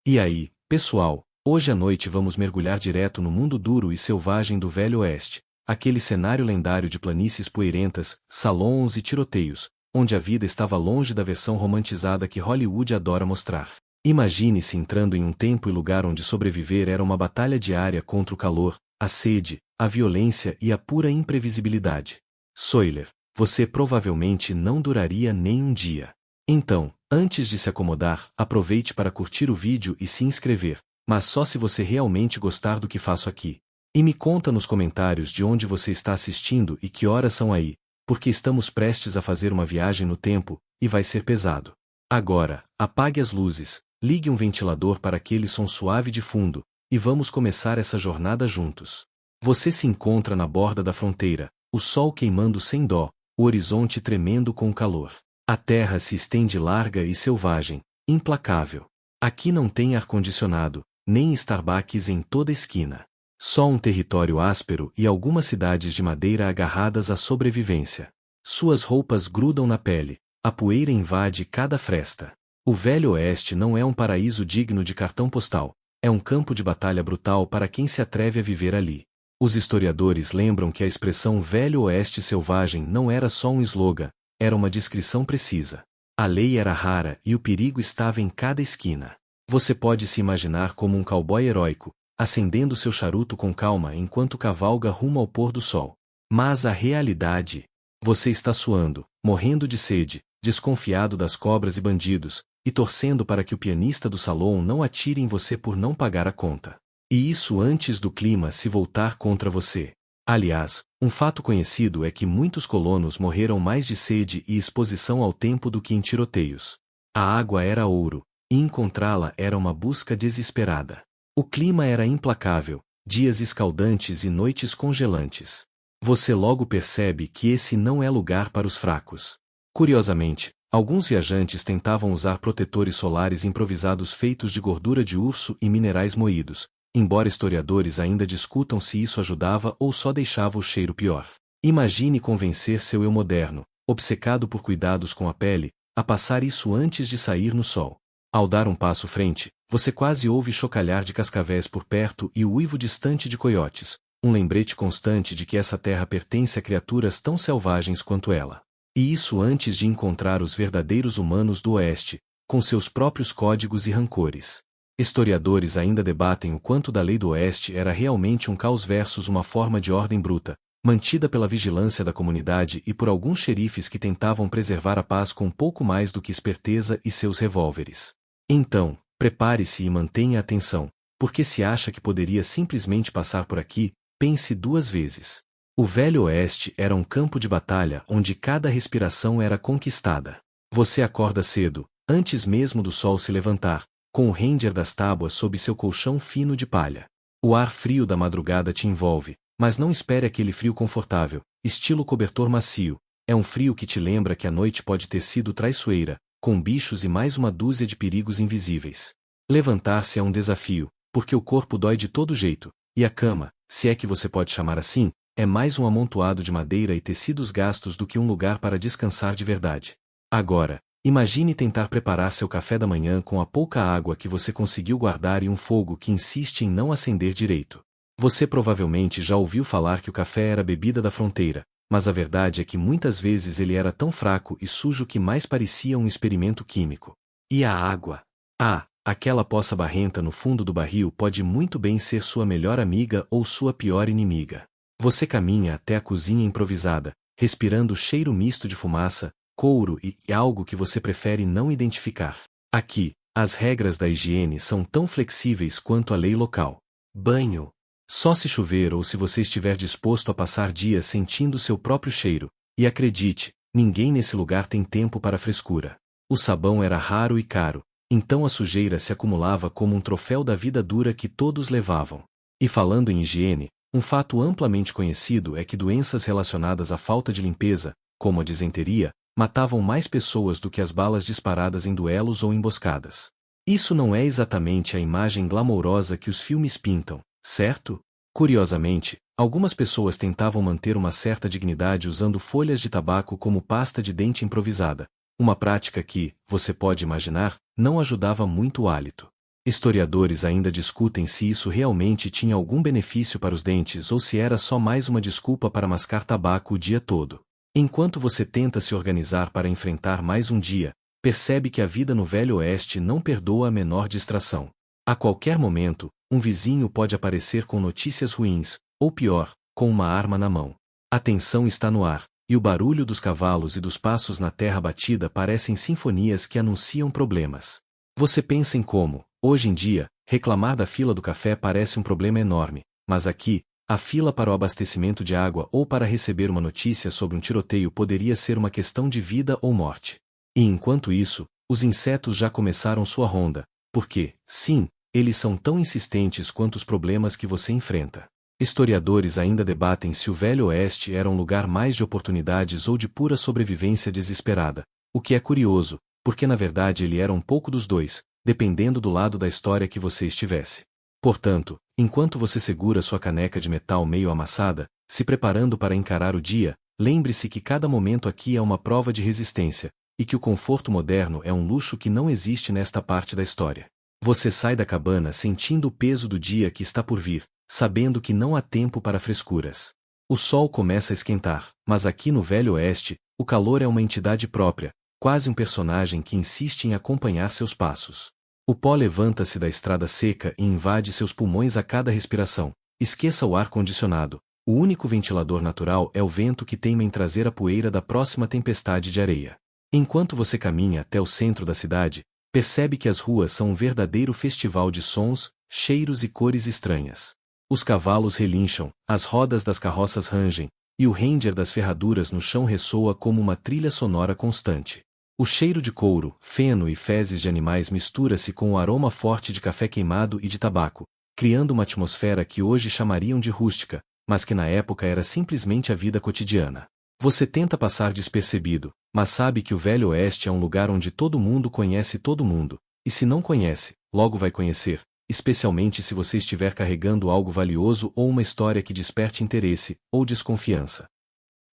E aí, pessoal, hoje à noite vamos mergulhar direto no mundo duro e selvagem do Velho Oeste, aquele cenário lendário de planícies poeirentas, salões e tiroteios, onde a vida estava longe da versão romantizada que Hollywood adora mostrar. Imagine-se entrando em um tempo e lugar onde sobreviver era uma batalha diária contra o calor, a sede, a violência e a pura imprevisibilidade. Sawyer, você provavelmente não duraria nem um dia. Então, antes de se acomodar, aproveite para curtir o vídeo e se inscrever, mas só se você realmente gostar do que faço aqui. E me conta nos comentários de onde você está assistindo e que horas são aí, porque estamos prestes a fazer uma viagem no tempo, e vai ser pesado. Agora, apague as luzes, ligue um ventilador para aquele som suave de fundo, e vamos começar essa jornada juntos. Você se encontra na borda da fronteira, o sol queimando sem dó, o horizonte tremendo com o calor. A terra se estende larga e selvagem, implacável. Aqui não tem ar-condicionado, nem Starbucks em toda esquina. Só um território áspero e algumas cidades de madeira agarradas à sobrevivência. Suas roupas grudam na pele, a poeira invade cada fresta. O Velho Oeste não é um paraíso digno de cartão postal, é um campo de batalha brutal para quem se atreve a viver ali. Os historiadores lembram que a expressão Velho Oeste selvagem não era só um slogan, era uma descrição precisa. A lei era rara e o perigo estava em cada esquina. Você pode se imaginar como um cowboy heróico, acendendo seu charuto com calma enquanto cavalga rumo ao pôr do sol. Mas a realidade... Você está suando, morrendo de sede, desconfiado das cobras e bandidos, e torcendo para que o pianista do salão não atire em você por não pagar a conta. E isso antes do clima se voltar contra você. Aliás, um fato conhecido é que muitos colonos morreram mais de sede e exposição ao tempo do que em tiroteios. A água era ouro, e encontrá-la era uma busca desesperada. O clima era implacável, dias escaldantes e noites congelantes. Você logo percebe que esse não é lugar para os fracos. Curiosamente, alguns viajantes tentavam usar protetores solares improvisados feitos de gordura de urso e minerais moídos, embora historiadores ainda discutam se isso ajudava ou só deixava o cheiro pior. Imagine convencer seu eu moderno, obcecado por cuidados com a pele, a passar isso antes de sair no sol. Ao dar um passo frente, você quase ouve chocalhar de cascavéis por perto e o uivo distante de coiotes, um lembrete constante de que essa terra pertence a criaturas tão selvagens quanto ela. E isso antes de encontrar os verdadeiros humanos do Oeste, com seus próprios códigos e rancores. Historiadores ainda debatem o quanto da lei do Oeste era realmente um caos versus uma forma de ordem bruta, mantida pela vigilância da comunidade e por alguns xerifes que tentavam preservar a paz com pouco mais do que esperteza e seus revólveres. Então, prepare-se e mantenha atenção, porque se acha que poderia simplesmente passar por aqui, pense duas vezes. O Velho Oeste era um campo de batalha onde cada respiração era conquistada. Você acorda cedo, antes mesmo do sol se levantar, com o Ranger das tábuas sob seu colchão fino de palha. O ar frio da madrugada te envolve, mas não espere aquele frio confortável, estilo cobertor macio. É um frio que te lembra que a noite pode ter sido traiçoeira, com bichos e mais uma dúzia de perigos invisíveis. Levantar-se é um desafio, porque o corpo dói de todo jeito, e a cama, se é que você pode chamar assim, é mais um amontoado de madeira e tecidos gastos do que um lugar para descansar de verdade. Agora, imagine tentar preparar seu café da manhã com a pouca água que você conseguiu guardar e um fogo que insiste em não acender direito. Você provavelmente já ouviu falar que o café era a bebida da fronteira, mas a verdade é que muitas vezes ele era tão fraco e sujo que mais parecia um experimento químico. E a água? Ah, aquela poça barrenta no fundo do barril pode muito bem ser sua melhor amiga ou sua pior inimiga. Você caminha até a cozinha improvisada, respirando o cheiro misto de fumaça, couro e algo que você prefere não identificar. Aqui, as regras da higiene são tão flexíveis quanto a lei local. Banho. Só se chover ou se você estiver disposto a passar dias sentindo seu próprio cheiro, e acredite, ninguém nesse lugar tem tempo para frescura. O sabão era raro e caro, então a sujeira se acumulava como um troféu da vida dura que todos levavam. E falando em higiene, um fato amplamente conhecido é que doenças relacionadas à falta de limpeza, como a disenteria, matavam mais pessoas do que as balas disparadas em duelos ou emboscadas. Isso não é exatamente a imagem glamourosa que os filmes pintam, certo? Curiosamente, algumas pessoas tentavam manter uma certa dignidade usando folhas de tabaco como pasta de dente improvisada, uma prática que, você pode imaginar, não ajudava muito o hálito. Historiadores ainda discutem se isso realmente tinha algum benefício para os dentes ou se era só mais uma desculpa para mascar tabaco o dia todo. Enquanto você tenta se organizar para enfrentar mais um dia, percebe que a vida no Velho Oeste não perdoa a menor distração. A qualquer momento, um vizinho pode aparecer com notícias ruins, ou pior, com uma arma na mão. A tensão está no ar, e o barulho dos cavalos e dos passos na terra batida parecem sinfonias que anunciam problemas. Você pensa em como, hoje em dia, reclamar da fila do café parece um problema enorme, mas aqui, a fila para o abastecimento de água ou para receber uma notícia sobre um tiroteio poderia ser uma questão de vida ou morte. E enquanto isso, os insetos já começaram sua ronda, porque, sim, eles são tão insistentes quanto os problemas que você enfrenta. Historiadores ainda debatem se o Velho Oeste era um lugar mais de oportunidades ou de pura sobrevivência desesperada, o que é curioso, porque na verdade ele era um pouco dos dois, dependendo do lado da história que você estivesse. Portanto, enquanto você segura sua caneca de metal meio amassada, se preparando para encarar o dia, lembre-se que cada momento aqui é uma prova de resistência, e que o conforto moderno é um luxo que não existe nesta parte da história. Você sai da cabana sentindo o peso do dia que está por vir, sabendo que não há tempo para frescuras. O sol começa a esquentar, mas aqui no Velho Oeste, o calor é uma entidade própria, quase um personagem que insiste em acompanhar seus passos. O pó levanta-se da estrada seca e invade seus pulmões a cada respiração. Esqueça o ar-condicionado. O único ventilador natural é o vento que teima em trazer a poeira da próxima tempestade de areia. Enquanto você caminha até o centro da cidade, percebe que as ruas são um verdadeiro festival de sons, cheiros e cores estranhas. Os cavalos relincham, as rodas das carroças rangem, e o ranger das ferraduras no chão ressoa como uma trilha sonora constante. O cheiro de couro, feno e fezes de animais mistura-se com o aroma forte de café queimado e de tabaco, criando uma atmosfera que hoje chamariam de rústica, mas que na época era simplesmente a vida cotidiana. Você tenta passar despercebido, mas sabe que o Velho Oeste é um lugar onde todo mundo conhece todo mundo, e se não conhece, logo vai conhecer, especialmente se você estiver carregando algo valioso ou uma história que desperte interesse ou desconfiança.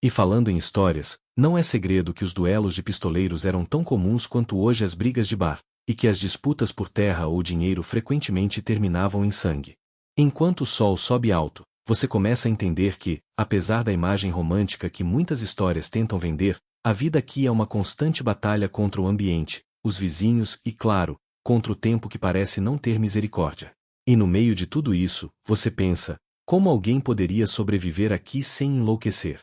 E falando em histórias, não é segredo que os duelos de pistoleiros eram tão comuns quanto hoje as brigas de bar, e que as disputas por terra ou dinheiro frequentemente terminavam em sangue. Enquanto o sol sobe alto, você começa a entender que, apesar da imagem romântica que muitas histórias tentam vender, a vida aqui é uma constante batalha contra o ambiente, os vizinhos e, claro, contra o tempo que parece não ter misericórdia. E no meio de tudo isso, você pensa, como alguém poderia sobreviver aqui sem enlouquecer?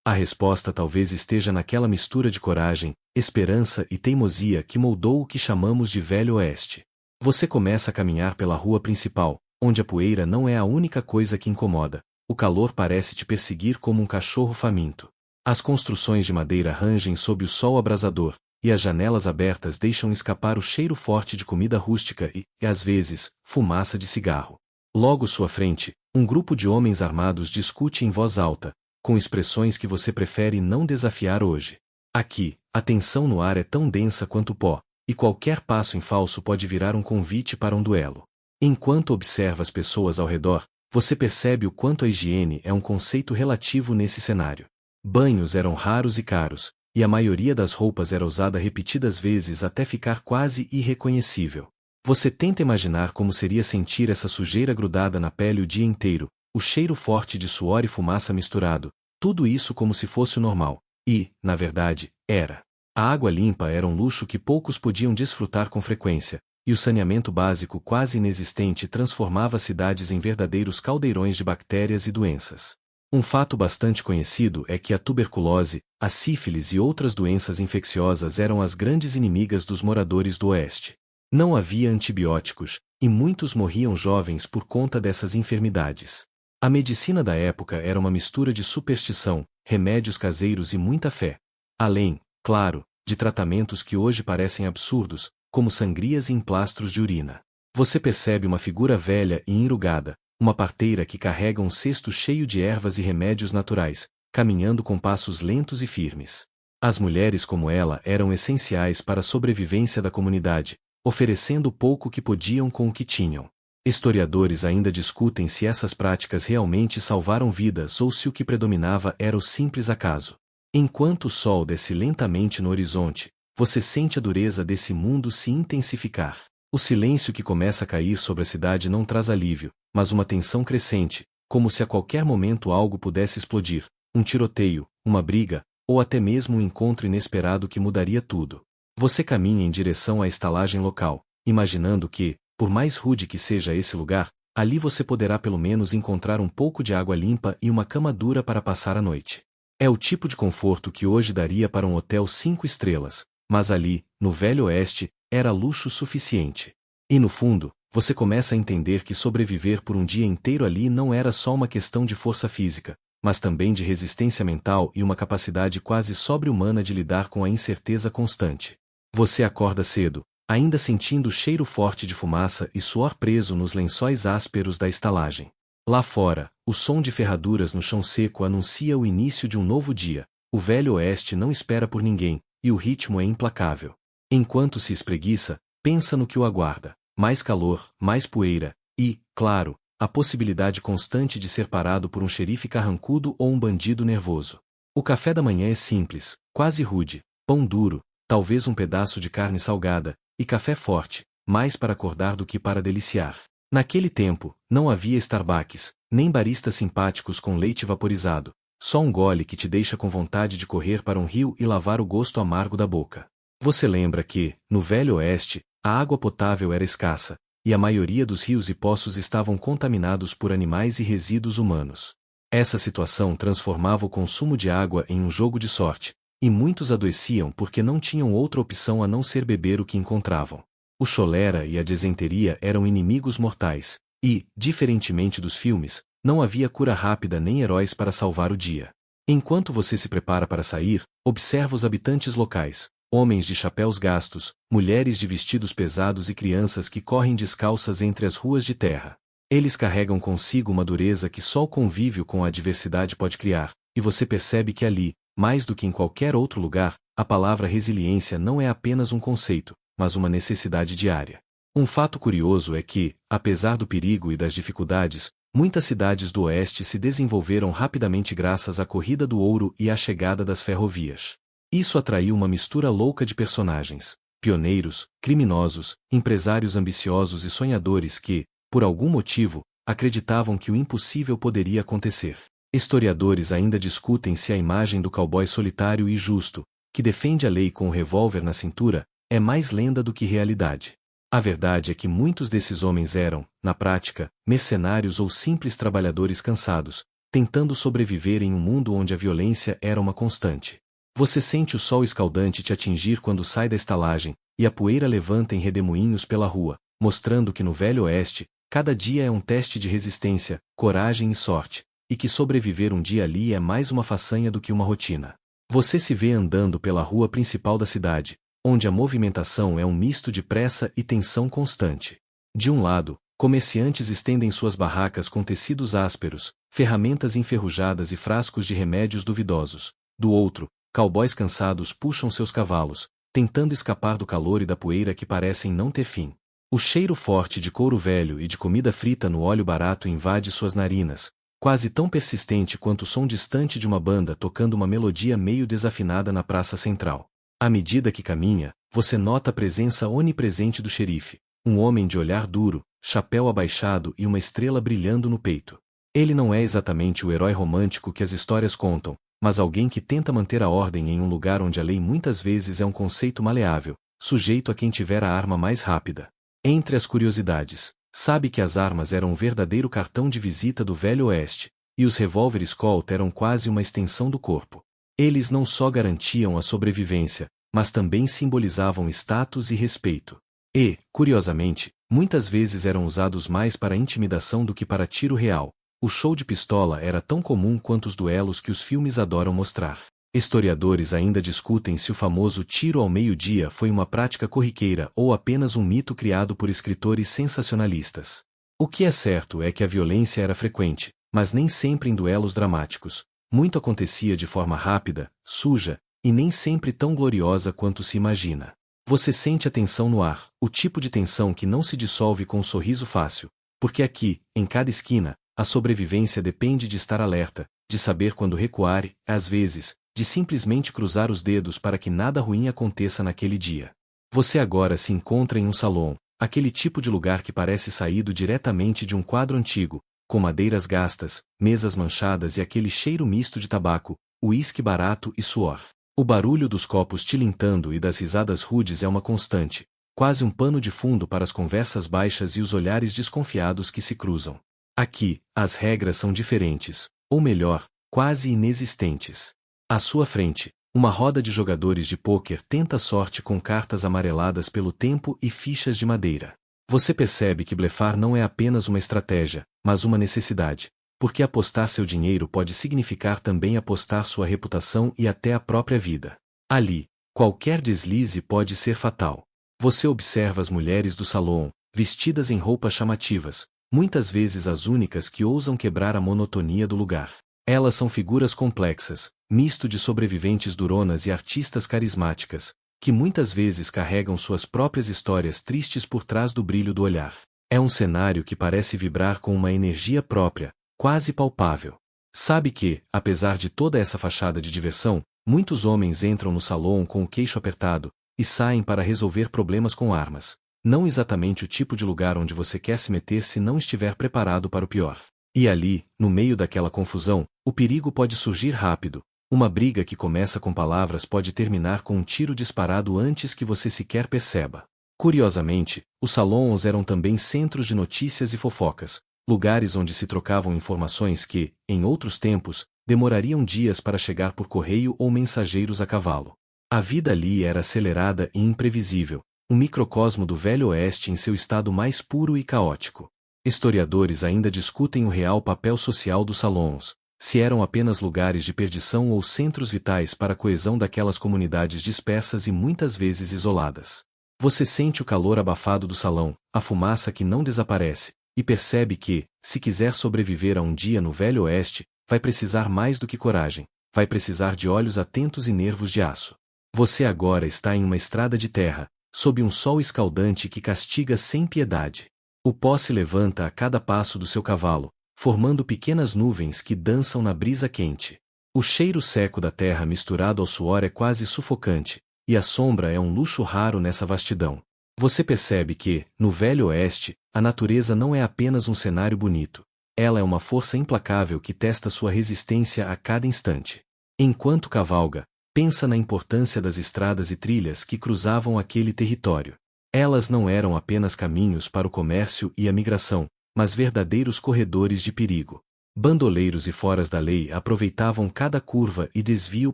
A resposta talvez esteja naquela mistura de coragem, esperança e teimosia que moldou o que chamamos de Velho Oeste. Você começa a caminhar pela rua principal, onde a poeira não é a única coisa que incomoda, o calor parece te perseguir como um cachorro faminto. As construções de madeira rangem sob o sol abrasador, e as janelas abertas deixam escapar o cheiro forte de comida rústica e, às vezes, fumaça de cigarro. Logo sua frente, um grupo de homens armados discute em voz alta, com expressões que você prefere não desafiar hoje. Aqui, a tensão no ar é tão densa quanto o pó, e qualquer passo em falso pode virar um convite para um duelo. Enquanto observa as pessoas ao redor, você percebe o quanto a higiene é um conceito relativo nesse cenário. Banhos eram raros e caros, e a maioria das roupas era usada repetidas vezes até ficar quase irreconhecível. Você tenta imaginar como seria sentir essa sujeira grudada na pele o dia inteiro, o cheiro forte de suor e fumaça misturado, tudo isso como se fosse o normal. E, na verdade, era. A água limpa era um luxo que poucos podiam desfrutar com frequência, e o saneamento básico quase inexistente transformava cidades em verdadeiros caldeirões de bactérias e doenças. Um fato bastante conhecido é que a tuberculose, a sífilis e outras doenças infecciosas eram as grandes inimigas dos moradores do Oeste. Não havia antibióticos, e muitos morriam jovens por conta dessas enfermidades. A medicina da época era uma mistura de superstição, remédios caseiros e muita fé. Além, claro, de tratamentos que hoje parecem absurdos, como sangrias e emplastros de urina. Você percebe uma figura velha e enrugada, uma parteira que carrega um cesto cheio de ervas e remédios naturais, caminhando com passos lentos e firmes. As mulheres como ela eram essenciais para a sobrevivência da comunidade, oferecendo o pouco que podiam com o que tinham. Historiadores ainda discutem se essas práticas realmente salvaram vidas ou se o que predominava era o simples acaso. Enquanto o sol desce lentamente no horizonte, você sente a dureza desse mundo se intensificar. O silêncio que começa a cair sobre a cidade não traz alívio, mas uma tensão crescente, como se a qualquer momento algo pudesse explodir, um tiroteio, uma briga, ou até mesmo um encontro inesperado que mudaria tudo. Você caminha em direção à estalagem local, imaginando que, por mais rude que seja esse lugar, ali você poderá pelo menos encontrar um pouco de água limpa e uma cama dura para passar a noite. É o tipo de conforto que hoje daria para um hotel 5 estrelas, mas ali, no Velho Oeste, era luxo suficiente. E no fundo, você começa a entender que sobreviver por um dia inteiro ali não era só uma questão de força física, mas também de resistência mental e uma capacidade quase sobre-humana de lidar com a incerteza constante. Você acorda cedo, ainda sentindo o cheiro forte de fumaça e suor preso nos lençóis ásperos da estalagem. Lá fora, o som de ferraduras no chão seco anuncia o início de um novo dia. O Velho Oeste não espera por ninguém, e o ritmo é implacável. Enquanto se espreguiça, pensa no que o aguarda: mais calor, mais poeira e, claro, a possibilidade constante de ser parado por um xerife carrancudo ou um bandido nervoso. O café da manhã é simples, quase rude: pão duro, talvez um pedaço de carne salgada, e café forte, mais para acordar do que para deliciar. Naquele tempo, não havia Starbucks, nem baristas simpáticos com leite vaporizado, só um gole que te deixa com vontade de correr para um rio e lavar o gosto amargo da boca. Você lembra que, no Velho Oeste, a água potável era escassa, e a maioria dos rios e poços estavam contaminados por animais e resíduos humanos. Essa situação transformava o consumo de água em um jogo de sorte, e muitos adoeciam porque não tinham outra opção a não ser beber o que encontravam. O cholera e a disenteria eram inimigos mortais, e, diferentemente dos filmes, não havia cura rápida nem heróis para salvar o dia. Enquanto você se prepara para sair, observa os habitantes locais: homens de chapéus gastos, mulheres de vestidos pesados e crianças que correm descalças entre as ruas de terra. Eles carregam consigo uma dureza que só o convívio com a adversidade pode criar, e você percebe que ali, mais do que em qualquer outro lugar, a palavra resiliência não é apenas um conceito, mas uma necessidade diária. Um fato curioso é que, apesar do perigo e das dificuldades, muitas cidades do Oeste se desenvolveram rapidamente graças à corrida do ouro e à chegada das ferrovias. Isso atraiu uma mistura louca de personagens: pioneiros, criminosos, empresários ambiciosos e sonhadores que, por algum motivo, acreditavam que o impossível poderia acontecer. Historiadores ainda discutem se a imagem do cowboy solitário e justo, que defende a lei com o revólver na cintura, é mais lenda do que realidade. A verdade é que muitos desses homens eram, na prática, mercenários ou simples trabalhadores cansados, tentando sobreviver em um mundo onde a violência era uma constante. Você sente o sol escaldante te atingir quando sai da estalagem, e a poeira levanta em redemoinhos pela rua, mostrando que no Velho Oeste, cada dia é um teste de resistência, coragem e sorte, e que sobreviver um dia ali é mais uma façanha do que uma rotina. Você se vê andando pela rua principal da cidade, onde a movimentação é um misto de pressa e tensão constante. De um lado, comerciantes estendem suas barracas com tecidos ásperos, ferramentas enferrujadas e frascos de remédios duvidosos. Do outro, cowboys cansados puxam seus cavalos, tentando escapar do calor e da poeira que parecem não ter fim. O cheiro forte de couro velho e de comida frita no óleo barato invade suas narinas, quase tão persistente quanto o som distante de uma banda tocando uma melodia meio desafinada na praça central. À medida que caminha, você nota a presença onipresente do xerife, um homem de olhar duro, chapéu abaixado e uma estrela brilhando no peito. Ele não é exatamente o herói romântico que as histórias contam, mas alguém que tenta manter a ordem em um lugar onde a lei muitas vezes é um conceito maleável, sujeito a quem tiver a arma mais rápida. Entre as curiosidades, sabe que as armas eram um verdadeiro cartão de visita do Velho Oeste, e os revólveres Colt eram quase uma extensão do corpo. Eles não só garantiam a sobrevivência, mas também simbolizavam status e respeito. E, curiosamente, muitas vezes eram usados mais para intimidação do que para tiro real. O show de pistola era tão comum quanto os duelos que os filmes adoram mostrar. Historiadores ainda discutem se o famoso tiro ao meio-dia foi uma prática corriqueira ou apenas um mito criado por escritores sensacionalistas. O que é certo é que a violência era frequente, mas nem sempre em duelos dramáticos. Muito acontecia de forma rápida, suja, e nem sempre tão gloriosa quanto se imagina. Você sente a tensão no ar, o tipo de tensão que não se dissolve com um sorriso fácil, porque aqui, em cada esquina, a sobrevivência depende de estar alerta, de saber quando recuar e, às vezes, de simplesmente cruzar os dedos para que nada ruim aconteça naquele dia. Você agora se encontra em um salão, aquele tipo de lugar que parece saído diretamente de um quadro antigo, com madeiras gastas, mesas manchadas e aquele cheiro misto de tabaco, uísque barato e suor. O barulho dos copos tilintando e das risadas rudes é uma constante, quase um pano de fundo para as conversas baixas e os olhares desconfiados que se cruzam. Aqui, as regras são diferentes, ou melhor, quase inexistentes. À sua frente, uma roda de jogadores de pôquer tenta sorte com cartas amareladas pelo tempo e fichas de madeira. Você percebe que blefar não é apenas uma estratégia, mas uma necessidade, porque apostar seu dinheiro pode significar também apostar sua reputação e até a própria vida. Ali, qualquer deslize pode ser fatal. Você observa as mulheres do salão, vestidas em roupas chamativas, muitas vezes as únicas que ousam quebrar a monotonia do lugar. Elas são figuras complexas, misto de sobreviventes duronas e artistas carismáticas, que muitas vezes carregam suas próprias histórias tristes por trás do brilho do olhar. É um cenário que parece vibrar com uma energia própria, quase palpável. Sabe que, apesar de toda essa fachada de diversão, muitos homens entram no salão com o queixo apertado e saem para resolver problemas com armas. Não exatamente o tipo de lugar onde você quer se meter se não estiver preparado para o pior. E ali, no meio daquela confusão, o perigo pode surgir rápido. Uma briga que começa com palavras pode terminar com um tiro disparado antes que você sequer perceba. Curiosamente, os salões eram também centros de notícias e fofocas, lugares onde se trocavam informações que, em outros tempos, demorariam dias para chegar por correio ou mensageiros a cavalo. A vida ali era acelerada e imprevisível, um microcosmo do Velho Oeste em seu estado mais puro e caótico. Historiadores ainda discutem o real papel social dos salões, se eram apenas lugares de perdição ou centros vitais para a coesão daquelas comunidades dispersas e muitas vezes isoladas. Você sente o calor abafado do salão, a fumaça que não desaparece, e percebe que, se quiser sobreviver a um dia no Velho Oeste, vai precisar mais do que coragem, vai precisar de olhos atentos e nervos de aço. Você agora está em uma estrada de terra, sob um sol escaldante que castiga sem piedade. O pó se levanta a cada passo do seu cavalo, formando pequenas nuvens que dançam na brisa quente. O cheiro seco da terra misturado ao suor é quase sufocante, e a sombra é um luxo raro nessa vastidão. Você percebe que, no Velho Oeste, a natureza não é apenas um cenário bonito. Ela é uma força implacável que testa sua resistência a cada instante. Enquanto cavalga, pensa na importância das estradas e trilhas que cruzavam aquele território. Elas não eram apenas caminhos para o comércio e a migração, mas verdadeiros corredores de perigo. Bandoleiros e foras da lei aproveitavam cada curva e desvio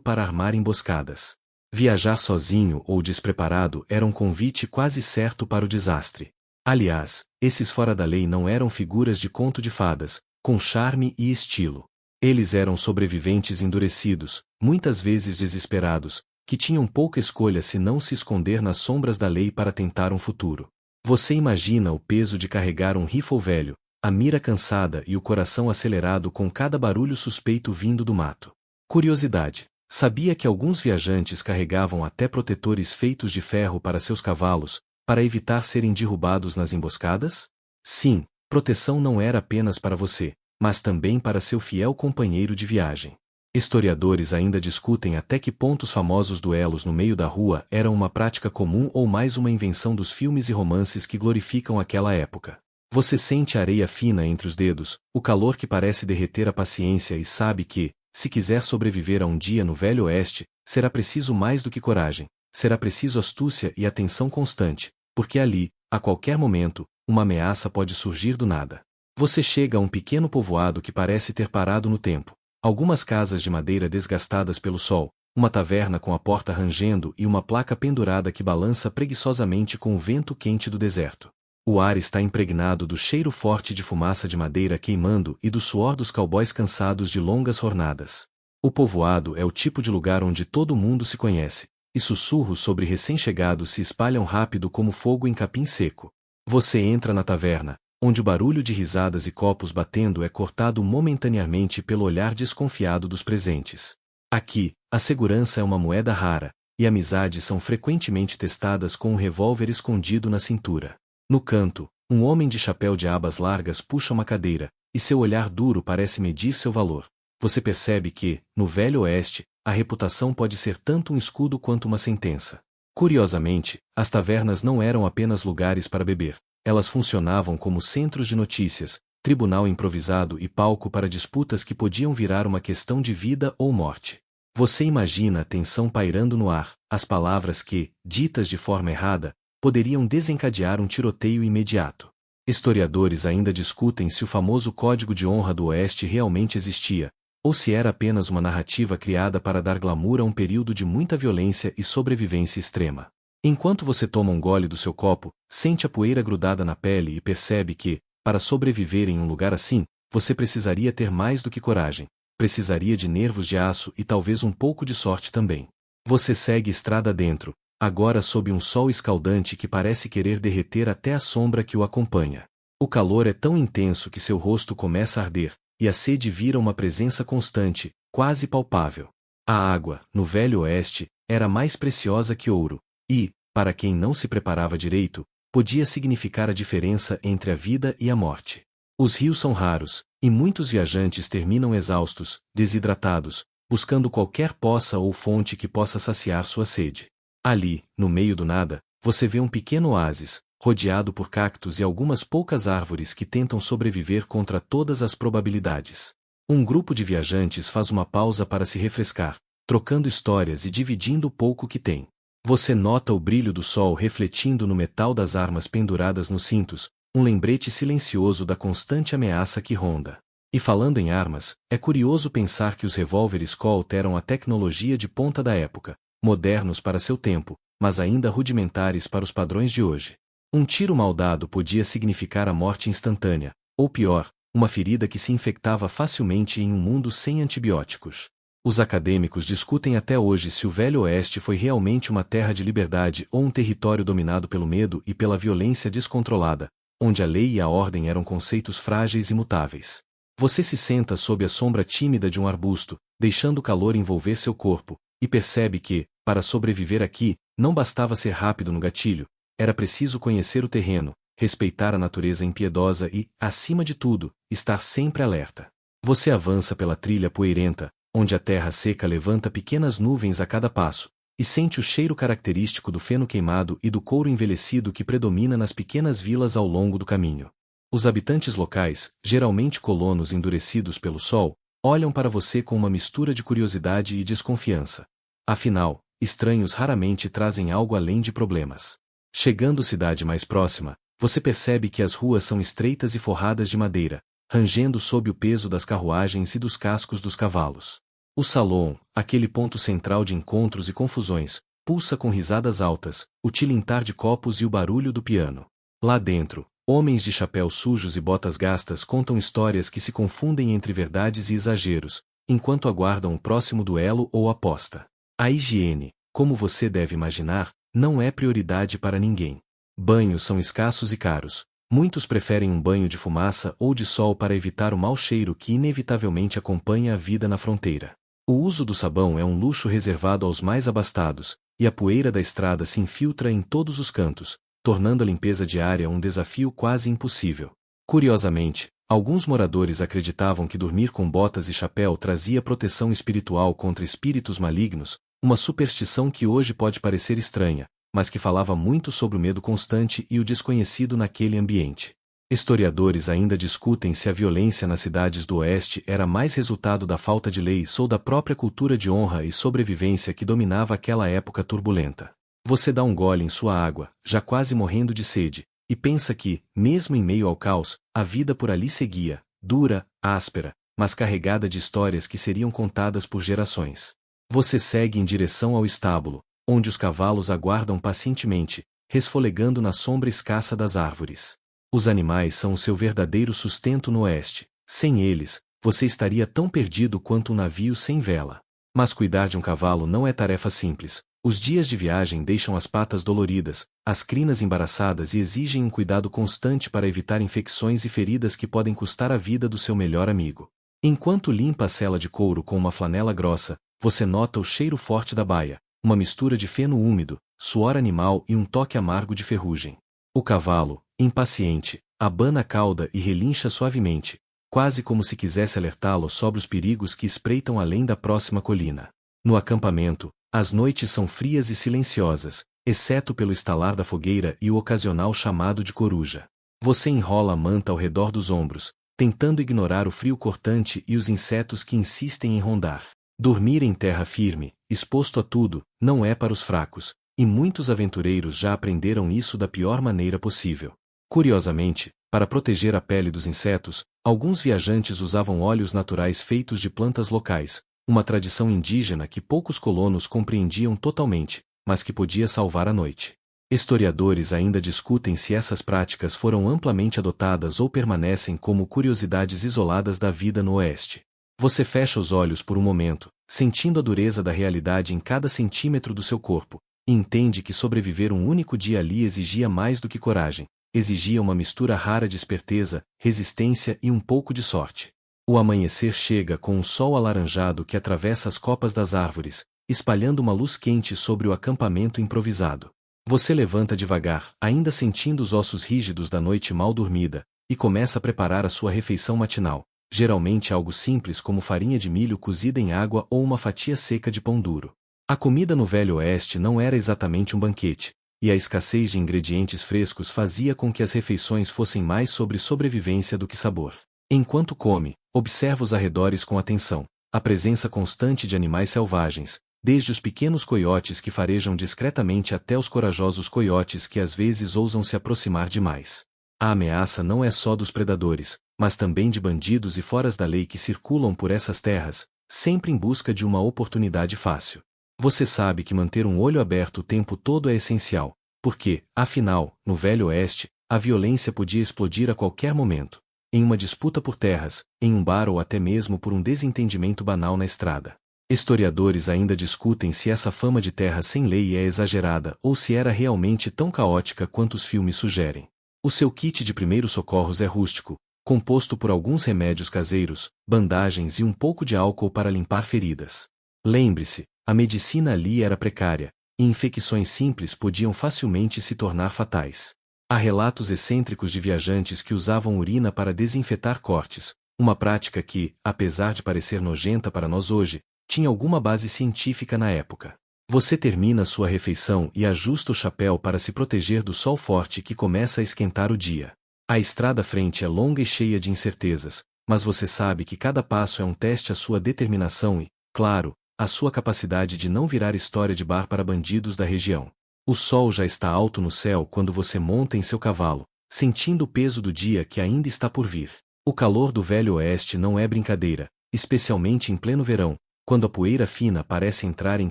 para armar emboscadas. Viajar sozinho ou despreparado era um convite quase certo para o desastre. Aliás, esses fora da lei não eram figuras de conto de fadas, com charme e estilo. Eles eram sobreviventes endurecidos, muitas vezes desesperados, que tinham pouca escolha senão se esconder nas sombras da lei para tentar um futuro. Você imagina o peso de carregar um rifle velho, a mira cansada e o coração acelerado com cada barulho suspeito vindo do mato. Curiosidade: sabia que alguns viajantes carregavam até protetores feitos de ferro para seus cavalos, para evitar serem derrubados nas emboscadas? Sim, proteção não era apenas para você, mas também para seu fiel companheiro de viagem. Historiadores ainda discutem até que ponto os famosos duelos no meio da rua eram uma prática comum ou mais uma invenção dos filmes e romances que glorificam aquela época. Você sente a areia fina entre os dedos, o calor que parece derreter a paciência e sabe que, se quiser sobreviver a um dia no Velho Oeste, será preciso mais do que coragem, será preciso astúcia e atenção constante, porque ali, a qualquer momento, uma ameaça pode surgir do nada. Você chega a um pequeno povoado que parece ter parado no tempo. Algumas casas de madeira desgastadas pelo sol, uma taverna com a porta rangendo e uma placa pendurada que balança preguiçosamente com o vento quente do deserto. O ar está impregnado do cheiro forte de fumaça de madeira queimando e do suor dos cowboys cansados de longas jornadas. O povoado é o tipo de lugar onde todo mundo se conhece, e sussurros sobre recém-chegados se espalham rápido como fogo em capim seco. Você entra na taverna, onde o barulho de risadas e copos batendo é cortado momentaneamente pelo olhar desconfiado dos presentes. Aqui, a segurança é uma moeda rara, e amizades são frequentemente testadas com um revólver escondido na cintura. No canto, um homem de chapéu de abas largas puxa uma cadeira, e seu olhar duro parece medir seu valor. Você percebe que, no Velho Oeste, a reputação pode ser tanto um escudo quanto uma sentença. Curiosamente, as tavernas não eram apenas lugares para beber. Elas funcionavam como centros de notícias, tribunal improvisado e palco para disputas que podiam virar uma questão de vida ou morte. Você imagina a tensão pairando no ar, as palavras que, ditas de forma errada, poderiam desencadear um tiroteio imediato. Historiadores ainda discutem se o famoso Código de Honra do Oeste realmente existia, ou se era apenas uma narrativa criada para dar glamour a um período de muita violência e sobrevivência extrema. Enquanto você toma um gole do seu copo, sente a poeira grudada na pele e percebe que, para sobreviver em um lugar assim, você precisaria ter mais do que coragem. Precisaria de nervos de aço e talvez um pouco de sorte também. Você segue estrada dentro, agora sob um sol escaldante que parece querer derreter até a sombra que o acompanha. O calor é tão intenso que seu rosto começa a arder, e a sede vira uma presença constante, quase palpável. A água, no Velho Oeste, era mais preciosa que ouro, e, para quem não se preparava direito, podia significar a diferença entre a vida e a morte. Os rios são raros, e muitos viajantes terminam exaustos, desidratados, buscando qualquer poça ou fonte que possa saciar sua sede. Ali, no meio do nada, você vê um pequeno oásis, rodeado por cactos e algumas poucas árvores que tentam sobreviver contra todas as probabilidades. Um grupo de viajantes faz uma pausa para se refrescar, trocando histórias e dividindo o pouco que tem. Você nota o brilho do sol refletindo no metal das armas penduradas nos cintos, um lembrete silencioso da constante ameaça que ronda. E falando em armas, é curioso pensar que os revólveres Colt eram a tecnologia de ponta da época, modernos para seu tempo, mas ainda rudimentares para os padrões de hoje. Um tiro mal dado podia significar a morte instantânea, ou pior, uma ferida que se infectava facilmente em um mundo sem antibióticos. Os acadêmicos discutem até hoje se o Velho Oeste foi realmente uma terra de liberdade ou um território dominado pelo medo e pela violência descontrolada, onde a lei e a ordem eram conceitos frágeis e mutáveis. Você se senta sob a sombra tímida de um arbusto, deixando o calor envolver seu corpo, e percebe que, para sobreviver aqui, não bastava ser rápido no gatilho, era preciso conhecer o terreno, respeitar a natureza impiedosa e, acima de tudo, estar sempre alerta. Você avança pela trilha poeirenta, onde a terra seca levanta pequenas nuvens a cada passo, e sente o cheiro característico do feno queimado e do couro envelhecido que predomina nas pequenas vilas ao longo do caminho. Os habitantes locais, geralmente colonos endurecidos pelo sol, olham para você com uma mistura de curiosidade e desconfiança. Afinal, estranhos raramente trazem algo além de problemas. Chegando à cidade mais próxima, você percebe que as ruas são estreitas e forradas de madeira, rangendo sob o peso das carruagens e dos cascos dos cavalos. O salão, aquele ponto central de encontros e confusões, pulsa com risadas altas, o tilintar de copos e o barulho do piano. Lá dentro, homens de chapéus sujos e botas gastas contam histórias que se confundem entre verdades e exageros, enquanto aguardam o próximo duelo ou aposta. A higiene, como você deve imaginar, não é prioridade para ninguém. Banhos são escassos e caros. Muitos preferem um banho de fumaça ou de sol para evitar o mau cheiro que inevitavelmente acompanha a vida na fronteira. O uso do sabão é um luxo reservado aos mais abastados, e a poeira da estrada se infiltra em todos os cantos, tornando a limpeza diária um desafio quase impossível. Curiosamente, alguns moradores acreditavam que dormir com botas e chapéu trazia proteção espiritual contra espíritos malignos, uma superstição que hoje pode parecer estranha, mas que falava muito sobre o medo constante e o desconhecido naquele ambiente. Historiadores ainda discutem se a violência nas cidades do Oeste era mais resultado da falta de leis ou da própria cultura de honra e sobrevivência que dominava aquela época turbulenta. Você dá um gole em sua água, já quase morrendo de sede, e pensa que, mesmo em meio ao caos, a vida por ali seguia, dura, áspera, mas carregada de histórias que seriam contadas por gerações. Você segue em direção ao estábulo, onde os cavalos aguardam pacientemente, resfolegando na sombra escassa das árvores. Os animais são o seu verdadeiro sustento no Oeste. Sem eles, você estaria tão perdido quanto um navio sem vela. Mas cuidar de um cavalo não é tarefa simples. Os dias de viagem deixam as patas doloridas, as crinas embaraçadas e exigem um cuidado constante para evitar infecções e feridas que podem custar a vida do seu melhor amigo. Enquanto limpa a sela de couro com uma flanela grossa, você nota o cheiro forte da baia, uma mistura de feno úmido, suor animal e um toque amargo de ferrugem. O cavalo, impaciente, abana a cauda e relincha suavemente, quase como se quisesse alertá-lo sobre os perigos que espreitam além da próxima colina. No acampamento, as noites são frias e silenciosas, exceto pelo estalar da fogueira e o ocasional chamado de coruja. Você enrola a manta ao redor dos ombros, tentando ignorar o frio cortante e os insetos que insistem em rondar. Dormir em terra firme, exposto a tudo, não é para os fracos, e muitos aventureiros já aprenderam isso da pior maneira possível. Curiosamente, para proteger a pele dos insetos, alguns viajantes usavam óleos naturais feitos de plantas locais, uma tradição indígena que poucos colonos compreendiam totalmente, mas que podia salvar a noite. Historiadores ainda discutem se essas práticas foram amplamente adotadas ou permanecem como curiosidades isoladas da vida no Oeste. Você fecha os olhos por um momento, sentindo a dureza da realidade em cada centímetro do seu corpo, e entende que sobreviver um único dia ali exigia mais do que coragem, exigia uma mistura rara de esperteza, resistência e um pouco de sorte. O amanhecer chega com um sol alaranjado que atravessa as copas das árvores, espalhando uma luz quente sobre o acampamento improvisado. Você levanta devagar, ainda sentindo os ossos rígidos da noite mal dormida, e começa a preparar a sua refeição matinal, geralmente algo simples como farinha de milho cozida em água ou uma fatia seca de pão duro. A comida no Velho Oeste não era exatamente um banquete, e a escassez de ingredientes frescos fazia com que as refeições fossem mais sobre sobrevivência do que sabor. Enquanto come, observa os arredores com atenção, a presença constante de animais selvagens, desde os pequenos coiotes que farejam discretamente até os corajosos coiotes que às vezes ousam se aproximar demais. A ameaça não é só dos predadores, mas também de bandidos e foras da lei que circulam por essas terras, sempre em busca de uma oportunidade fácil. Você sabe que manter um olho aberto o tempo todo é essencial, porque, afinal, no Velho Oeste, a violência podia explodir a qualquer momento. Em uma disputa por terras, em um bar ou até mesmo por um desentendimento banal na estrada. Historiadores ainda discutem se essa fama de terra sem lei é exagerada ou se era realmente tão caótica quanto os filmes sugerem. O seu kit de primeiros socorros é rústico, composto por alguns remédios caseiros, bandagens e um pouco de álcool para limpar feridas. Lembre-se, a medicina ali era precária, e infecções simples podiam facilmente se tornar fatais. Há relatos excêntricos de viajantes que usavam urina para desinfetar cortes, uma prática que, apesar de parecer nojenta para nós hoje, tinha alguma base científica na época. Você termina sua refeição e ajusta o chapéu para se proteger do sol forte que começa a esquentar o dia. A estrada à frente é longa e cheia de incertezas, mas você sabe que cada passo é um teste à sua determinação e, claro, à sua capacidade de não virar história de bar para bandidos da região. O sol já está alto no céu quando você monta em seu cavalo, sentindo o peso do dia que ainda está por vir. O calor do Velho Oeste não é brincadeira, especialmente em pleno verão, quando a poeira fina parece entrar em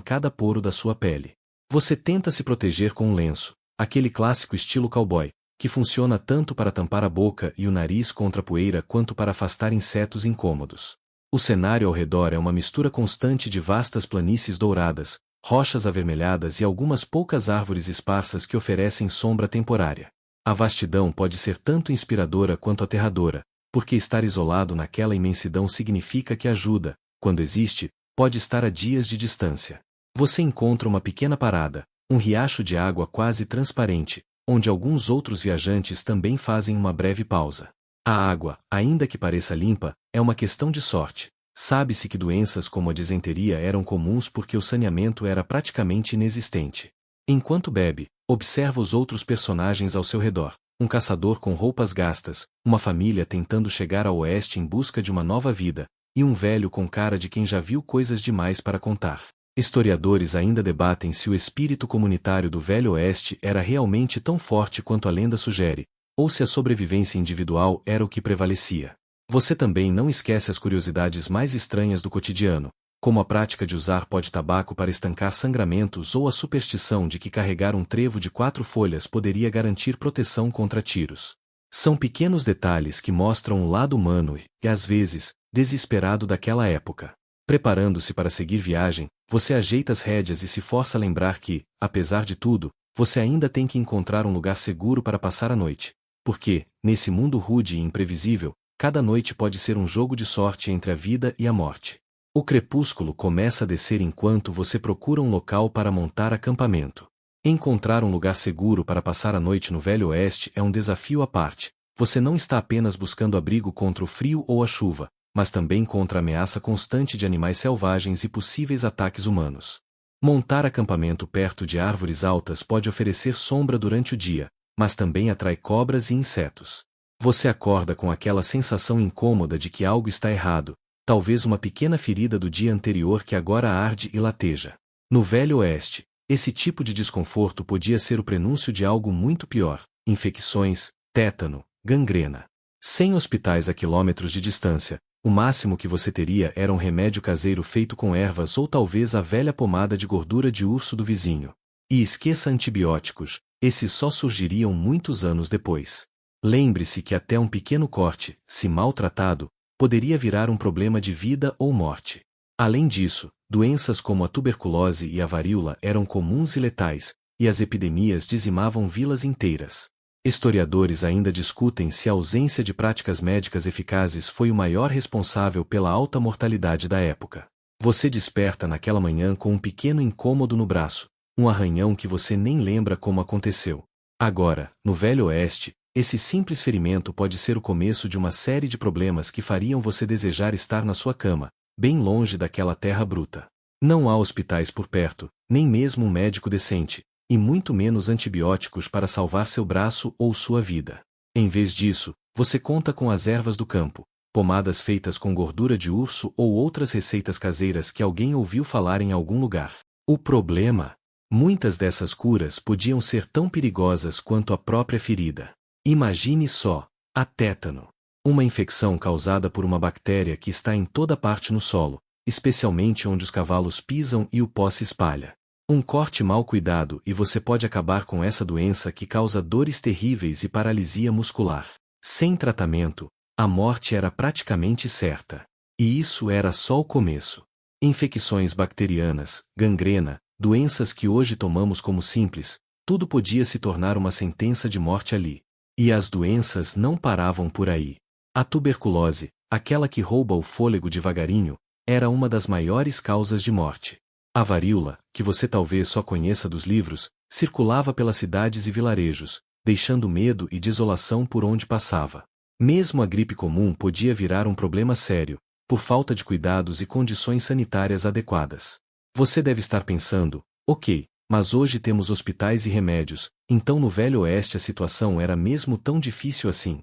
cada poro da sua pele. Você tenta se proteger com um lenço, aquele clássico estilo cowboy, que funciona tanto para tampar a boca e o nariz contra a poeira quanto para afastar insetos incômodos. O cenário ao redor é uma mistura constante de vastas planícies douradas, rochas avermelhadas e algumas poucas árvores esparsas que oferecem sombra temporária. A vastidão pode ser tanto inspiradora quanto aterradora, porque estar isolado naquela imensidão significa que ajuda, quando existe, pode estar a dias de distância. Você encontra uma pequena parada, um riacho de água quase transparente, onde alguns outros viajantes também fazem uma breve pausa. A água, ainda que pareça limpa, é uma questão de sorte. Sabe-se que doenças como a disenteria eram comuns porque o saneamento era praticamente inexistente. Enquanto bebe, observa os outros personagens ao seu redor. Um caçador com roupas gastas, uma família tentando chegar ao oeste em busca de uma nova vida, e um velho com cara de quem já viu coisas demais para contar. Historiadores ainda debatem se o espírito comunitário do Velho Oeste era realmente tão forte quanto a lenda sugere, ou se a sobrevivência individual era o que prevalecia. Você também não esquece as curiosidades mais estranhas do cotidiano, como a prática de usar pó de tabaco para estancar sangramentos ou a superstição de que carregar um trevo de 4 folhas poderia garantir proteção contra tiros. São pequenos detalhes que mostram o lado humano e, às vezes, desesperado daquela época. Preparando-se para seguir viagem, você ajeita as rédeas e se força a lembrar que, apesar de tudo, você ainda tem que encontrar um lugar seguro para passar a noite. Porque, nesse mundo rude e imprevisível, cada noite pode ser um jogo de sorte entre a vida e a morte. O crepúsculo começa a descer enquanto você procura um local para montar acampamento. Encontrar um lugar seguro para passar a noite no Velho Oeste é um desafio à parte. Você não está apenas buscando abrigo contra o frio ou a chuva, mas também contra a ameaça constante de animais selvagens e possíveis ataques humanos. Montar acampamento perto de árvores altas pode oferecer sombra durante o dia, mas também atrai cobras e insetos. Você acorda com aquela sensação incômoda de que algo está errado, talvez uma pequena ferida do dia anterior que agora arde e lateja. No Velho Oeste, esse tipo de desconforto podia ser o prenúncio de algo muito pior: infecções, tétano, gangrena. Sem hospitais a quilômetros de distância, o máximo que você teria era um remédio caseiro feito com ervas ou talvez a velha pomada de gordura de urso do vizinho. E esqueça antibióticos, esses só surgiriam muitos anos depois. Lembre-se que até um pequeno corte, se mal tratado, poderia virar um problema de vida ou morte. Além disso, doenças como a tuberculose e a varíola eram comuns e letais, e as epidemias dizimavam vilas inteiras. Historiadores ainda discutem se a ausência de práticas médicas eficazes foi o maior responsável pela alta mortalidade da época. Você desperta naquela manhã com um pequeno incômodo no braço, um arranhão que você nem lembra como aconteceu. Agora, no Velho Oeste, esse simples ferimento pode ser o começo de uma série de problemas que fariam você desejar estar na sua cama, bem longe daquela terra bruta. Não há hospitais por perto, nem mesmo um médico decente, e muito menos antibióticos para salvar seu braço ou sua vida. Em vez disso, você conta com as ervas do campo, pomadas feitas com gordura de urso ou outras receitas caseiras que alguém ouviu falar em algum lugar. O problema? Muitas dessas curas podiam ser tão perigosas quanto a própria ferida. Imagine só, a tétano. Uma infecção causada por uma bactéria que está em toda parte no solo, especialmente onde os cavalos pisam e o pó se espalha. Um corte mal cuidado e você pode acabar com essa doença que causa dores terríveis e paralisia muscular. Sem tratamento, a morte era praticamente certa. E isso era só o começo. Infecções bacterianas, gangrena, doenças que hoje tomamos como simples, tudo podia se tornar uma sentença de morte ali. E as doenças não paravam por aí. A tuberculose, aquela que rouba o fôlego devagarinho, era uma das maiores causas de morte. A varíola, que você talvez só conheça dos livros, circulava pelas cidades e vilarejos, deixando medo e desolação por onde passava. Mesmo a gripe comum podia virar um problema sério, por falta de cuidados e condições sanitárias adequadas. Você deve estar pensando, ok, mas hoje temos hospitais e remédios, então no Velho Oeste a situação era mesmo tão difícil assim?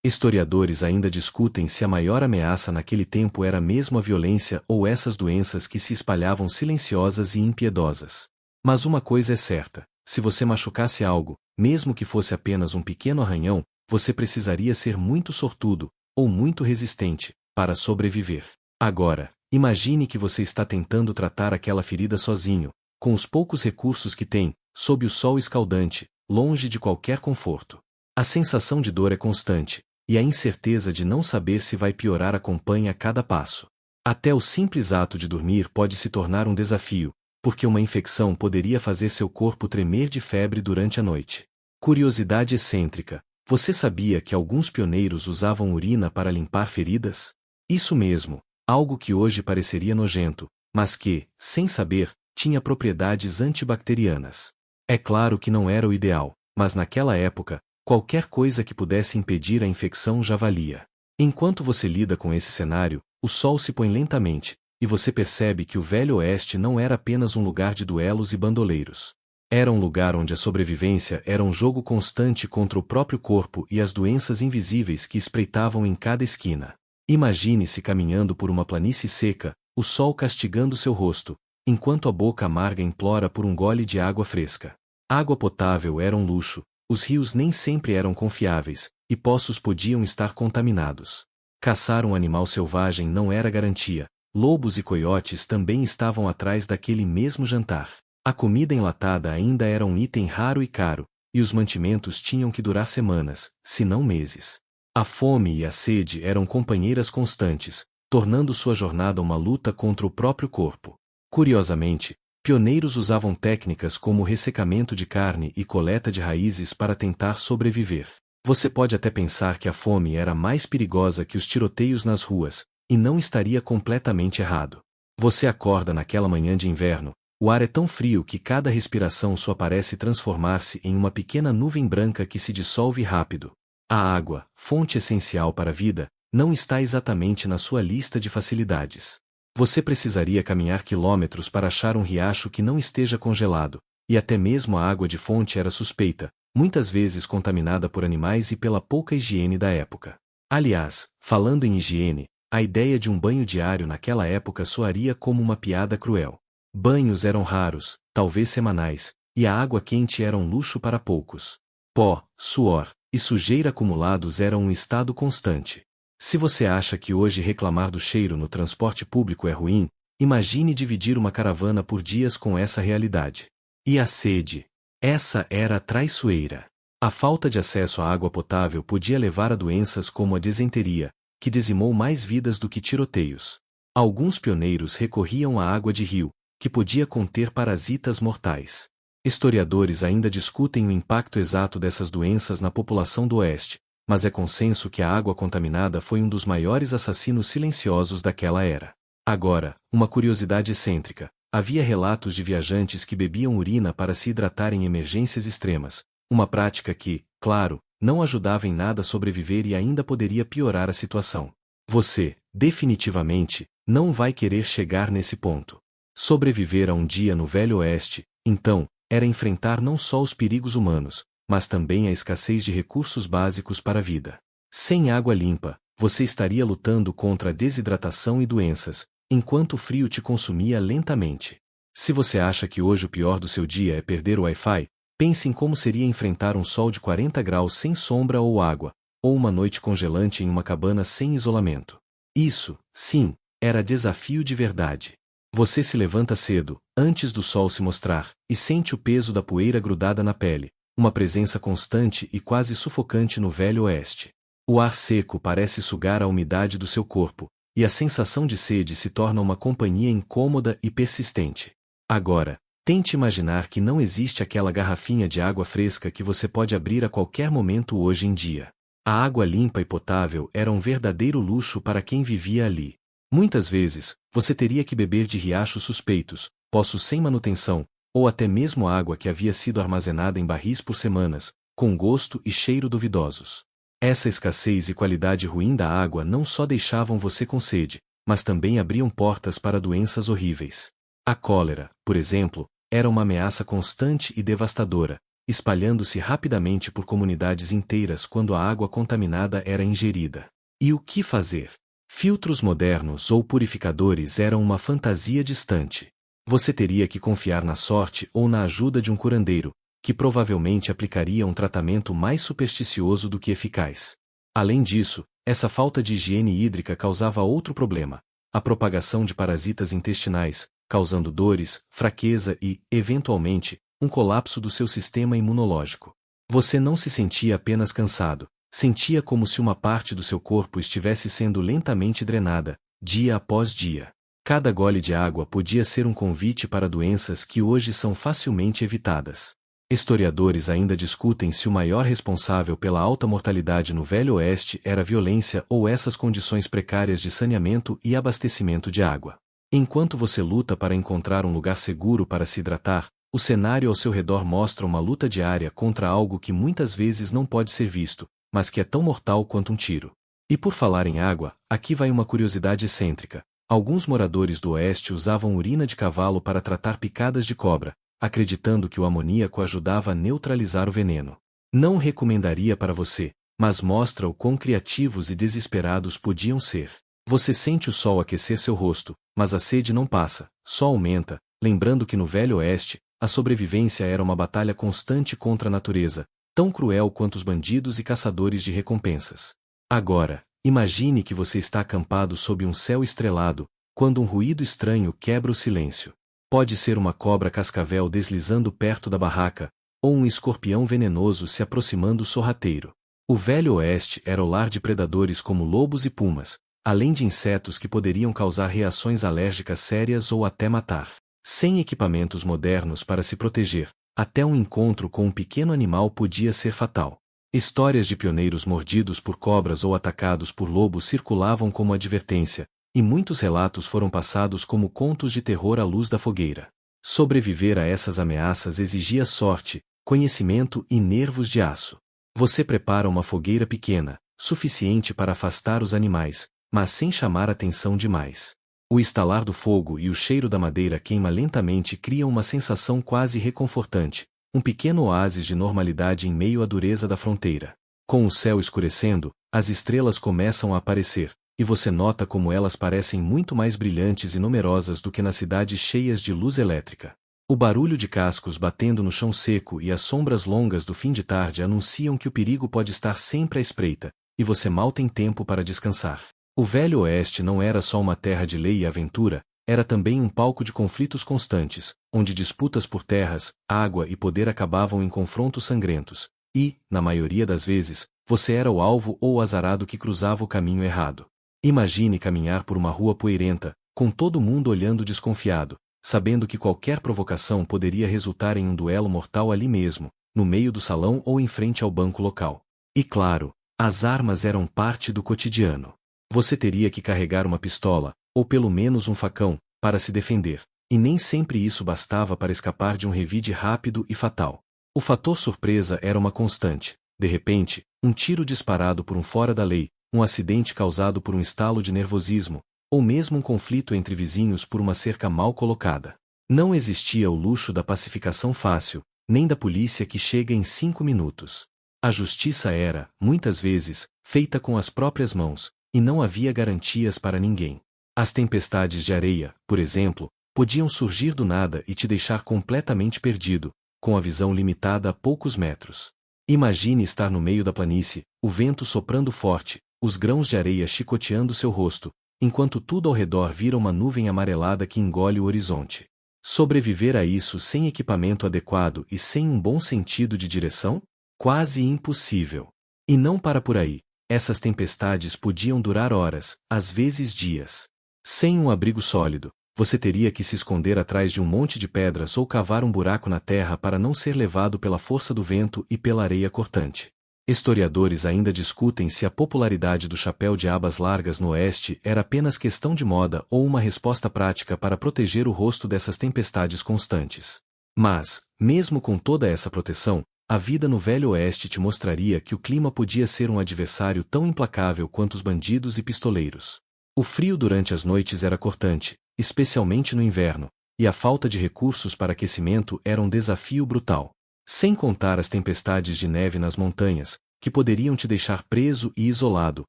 Historiadores ainda discutem se a maior ameaça naquele tempo era mesmo a violência ou essas doenças que se espalhavam silenciosas e impiedosas. Mas uma coisa é certa: se você machucasse algo, mesmo que fosse apenas um pequeno arranhão, você precisaria ser muito sortudo, ou muito resistente, para sobreviver. Agora, imagine que você está tentando tratar aquela ferida sozinho, com os poucos recursos que tem, sob o sol escaldante, longe de qualquer conforto. A sensação de dor é constante, e a incerteza de não saber se vai piorar acompanha cada passo. Até o simples ato de dormir pode se tornar um desafio, porque uma infecção poderia fazer seu corpo tremer de febre durante a noite. Curiosidade excêntrica: você sabia que alguns pioneiros usavam urina para limpar feridas? Isso mesmo, algo que hoje pareceria nojento, mas que, sem saber, tinha propriedades antibacterianas. É claro que não era o ideal, mas naquela época, qualquer coisa que pudesse impedir a infecção já valia. Enquanto você lida com esse cenário, o sol se põe lentamente, e você percebe que o Velho Oeste não era apenas um lugar de duelos e bandoleiros. Era um lugar onde a sobrevivência era um jogo constante contra o próprio corpo e as doenças invisíveis que espreitavam em cada esquina. Imagine-se caminhando por uma planície seca, o sol castigando seu rosto, enquanto a boca amarga implora por um gole de água fresca. Água potável era um luxo. Os rios nem sempre eram confiáveis, e poços podiam estar contaminados. Caçar um animal selvagem não era garantia, lobos e coiotes também estavam atrás daquele mesmo jantar. A comida enlatada ainda era um item raro e caro, e os mantimentos tinham que durar semanas, se não meses. A fome e a sede eram companheiras constantes, tornando sua jornada uma luta contra o próprio corpo. Curiosamente, pioneiros usavam técnicas como ressecamento de carne e coleta de raízes para tentar sobreviver. Você pode até pensar que a fome era mais perigosa que os tiroteios nas ruas, e não estaria completamente errado. Você acorda naquela manhã de inverno, o ar é tão frio que cada respiração só parece transformar-se em uma pequena nuvem branca que se dissolve rápido. A água, fonte essencial para a vida, não está exatamente na sua lista de facilidades. Você precisaria caminhar quilômetros para achar um riacho que não esteja congelado, e até mesmo a água de fonte era suspeita, muitas vezes contaminada por animais e pela pouca higiene da época. Aliás, falando em higiene, a ideia de um banho diário naquela época soaria como uma piada cruel. Banhos eram raros, talvez semanais, e a água quente era um luxo para poucos. Pó, suor e sujeira acumulados eram um estado constante. Se você acha que hoje reclamar do cheiro no transporte público é ruim, imagine dividir uma caravana por dias com essa realidade. E a sede? Essa era a traiçoeira. A falta de acesso à água potável podia levar a doenças como a disenteria, que dizimou mais vidas do que tiroteios. Alguns pioneiros recorriam à água de rio, que podia conter parasitas mortais. Historiadores ainda discutem o impacto exato dessas doenças na população do Oeste, mas é consenso que a água contaminada foi um dos maiores assassinos silenciosos daquela era. Agora, uma curiosidade excêntrica: havia relatos de viajantes que bebiam urina para se hidratar em emergências extremas, uma prática que, claro, não ajudava em nada a sobreviver e ainda poderia piorar a situação. Você, definitivamente, não vai querer chegar nesse ponto. Sobreviver a um dia no Velho Oeste, então, era enfrentar não só os perigos humanos, mas também a escassez de recursos básicos para a vida. Sem água limpa, você estaria lutando contra a desidratação e doenças, enquanto o frio te consumia lentamente. Se você acha que hoje o pior do seu dia é perder o Wi-Fi, pense em como seria enfrentar um sol de 40 graus sem sombra ou água, ou uma noite congelante em uma cabana sem isolamento. Isso, sim, era desafio de verdade. Você se levanta cedo, antes do sol se mostrar, e sente o peso da poeira grudada na pele, uma presença constante e quase sufocante no Velho Oeste. O ar seco parece sugar a umidade do seu corpo, e a sensação de sede se torna uma companhia incômoda e persistente. Agora, tente imaginar que não existe aquela garrafinha de água fresca que você pode abrir a qualquer momento hoje em dia. A água limpa e potável era um verdadeiro luxo para quem vivia ali. Muitas vezes, você teria que beber de riachos suspeitos, poços sem manutenção, ou até mesmo água que havia sido armazenada em barris por semanas, com gosto e cheiro duvidosos. Essa escassez e qualidade ruim da água não só deixavam você com sede, mas também abriam portas para doenças horríveis. A cólera, por exemplo, era uma ameaça constante e devastadora, espalhando-se rapidamente por comunidades inteiras quando a água contaminada era ingerida. E o que fazer? Filtros modernos ou purificadores eram uma fantasia distante. Você teria que confiar na sorte ou na ajuda de um curandeiro, que provavelmente aplicaria um tratamento mais supersticioso do que eficaz. Além disso, essa falta de higiene hídrica causava outro problema: a propagação de parasitas intestinais, causando dores, fraqueza e, eventualmente, um colapso do seu sistema imunológico. Você não se sentia apenas cansado, sentia como se uma parte do seu corpo estivesse sendo lentamente drenada, dia após dia. Cada gole de água podia ser um convite para doenças que hoje são facilmente evitadas. Historiadores ainda discutem se o maior responsável pela alta mortalidade no Velho Oeste era a violência ou essas condições precárias de saneamento e abastecimento de água. Enquanto você luta para encontrar um lugar seguro para se hidratar, o cenário ao seu redor mostra uma luta diária contra algo que muitas vezes não pode ser visto, mas que é tão mortal quanto um tiro. E por falar em água, aqui vai uma curiosidade excêntrica. Alguns moradores do Oeste usavam urina de cavalo para tratar picadas de cobra, acreditando que o amoníaco ajudava a neutralizar o veneno. Não recomendaria para você, mas mostra o quão criativos e desesperados podiam ser. Você sente o sol aquecer seu rosto, mas a sede não passa, só aumenta, lembrando que no Velho Oeste, a sobrevivência era uma batalha constante contra a natureza, tão cruel quanto os bandidos e caçadores de recompensas. Agora, imagine que você está acampado sob um céu estrelado, quando um ruído estranho quebra o silêncio. Pode ser uma cobra cascavel deslizando perto da barraca, ou um escorpião venenoso se aproximando sorrateiro. O Velho Oeste era o lar de predadores como lobos e pumas, além de insetos que poderiam causar reações alérgicas sérias ou até matar. Sem equipamentos modernos para se proteger, até um encontro com um pequeno animal podia ser fatal. Histórias de pioneiros mordidos por cobras ou atacados por lobos circulavam como advertência, e muitos relatos foram passados como contos de terror à luz da fogueira. Sobreviver a essas ameaças exigia sorte, conhecimento e nervos de aço. Você prepara uma fogueira pequena, suficiente para afastar os animais, mas sem chamar atenção demais. O estalar do fogo e o cheiro da madeira queima lentamente criam uma sensação quase reconfortante, um pequeno oásis de normalidade em meio à dureza da fronteira. Com o céu escurecendo, as estrelas começam a aparecer, e você nota como elas parecem muito mais brilhantes e numerosas do que nas cidades cheias de luz elétrica. O barulho de cascos batendo no chão seco e as sombras longas do fim de tarde anunciam que o perigo pode estar sempre à espreita, e você mal tem tempo para descansar. O Velho Oeste não era só uma terra de lei e aventura, era também um palco de conflitos constantes, onde disputas por terras, água e poder acabavam em confrontos sangrentos, e, na maioria das vezes, você era o alvo ou o azarado que cruzava o caminho errado. Imagine caminhar por uma rua poeirenta, com todo mundo olhando desconfiado, sabendo que qualquer provocação poderia resultar em um duelo mortal ali mesmo, no meio do salão ou em frente ao banco local. E claro, as armas eram parte do cotidiano. Você teria que carregar uma pistola, ou pelo menos um facão, para se defender, e nem sempre isso bastava para escapar de um revide rápido e fatal. O fator surpresa era uma constante. De repente, um tiro disparado por um fora da lei, um acidente causado por um estalo de nervosismo, ou mesmo um conflito entre vizinhos por uma cerca mal colocada. Não existia o luxo da pacificação fácil, nem da polícia que chega em 5 minutos. A justiça era, muitas vezes, feita com as próprias mãos, e não havia garantias para ninguém. As tempestades de areia, por exemplo, podiam surgir do nada e te deixar completamente perdido, com a visão limitada a poucos metros. Imagine estar no meio da planície, o vento soprando forte, os grãos de areia chicoteando seu rosto, enquanto tudo ao redor vira uma nuvem amarelada que engole o horizonte. Sobreviver a isso sem equipamento adequado e sem um bom sentido de direção? Quase impossível. E não para por aí. Essas tempestades podiam durar horas, às vezes dias. Sem um abrigo sólido, você teria que se esconder atrás de um monte de pedras ou cavar um buraco na terra para não ser levado pela força do vento e pela areia cortante. Historiadores ainda discutem se a popularidade do chapéu de abas largas no Oeste era apenas questão de moda ou uma resposta prática para proteger o rosto dessas tempestades constantes. Mas, mesmo com toda essa proteção, a vida no Velho Oeste te mostraria que o clima podia ser um adversário tão implacável quanto os bandidos e pistoleiros. O frio durante as noites era cortante, especialmente no inverno, e a falta de recursos para aquecimento era um desafio brutal. Sem contar as tempestades de neve nas montanhas, que poderiam te deixar preso e isolado,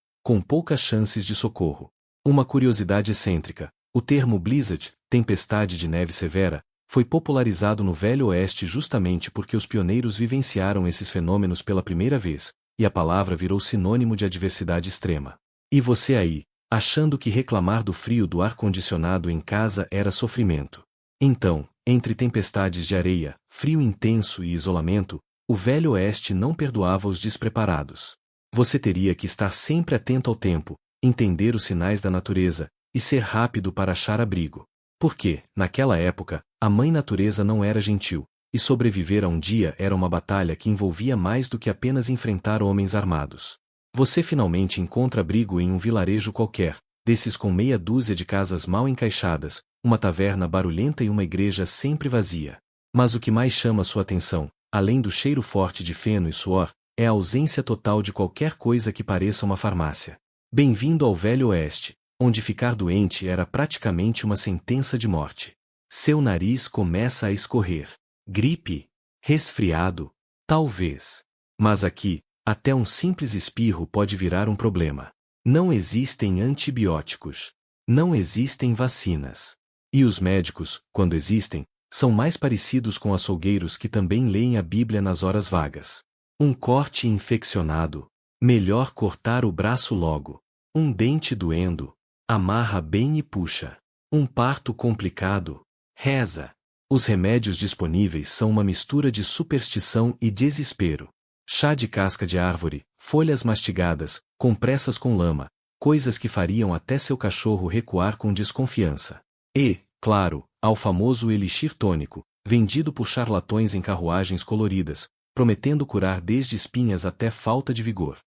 com poucas chances de socorro. Uma curiosidade excêntrica: o termo blizzard, tempestade de neve severa, foi popularizado no Velho Oeste justamente porque os pioneiros vivenciaram esses fenômenos pela primeira vez, e a palavra virou sinônimo de adversidade extrema. E você aí, achando que reclamar do frio do ar-condicionado em casa era sofrimento. Então, entre tempestades de areia, frio intenso e isolamento, o Velho Oeste não perdoava os despreparados. Você teria que estar sempre atento ao tempo, entender os sinais da natureza, e ser rápido para achar abrigo. Porque, naquela época, a Mãe Natureza não era gentil, e sobreviver a um dia era uma batalha que envolvia mais do que apenas enfrentar homens armados. Você finalmente encontra abrigo em um vilarejo qualquer, desses com meia dúzia de casas mal encaixadas, uma taverna barulhenta e uma igreja sempre vazia. Mas o que mais chama sua atenção, além do cheiro forte de feno e suor, é a ausência total de qualquer coisa que pareça uma farmácia. Bem-vindo ao Velho Oeste, onde ficar doente era praticamente uma sentença de morte. Seu nariz começa a escorrer. Gripe? Resfriado? Talvez. Mas aqui, até um simples espirro pode virar um problema. Não existem antibióticos. Não existem vacinas. E os médicos, quando existem, são mais parecidos com açougueiros que também leem a Bíblia nas horas vagas. Um corte infeccionado. Melhor cortar o braço logo. Um dente doendo. Amarra bem e puxa. Um parto complicado. Reza. Os remédios disponíveis são uma mistura de superstição e desespero. Chá de casca de árvore, folhas mastigadas, compressas com lama, coisas que fariam até seu cachorro recuar com desconfiança. E, claro, ao famoso elixir tônico, vendido por charlatões em carruagens coloridas, prometendo curar desde espinhas até falta de vigor.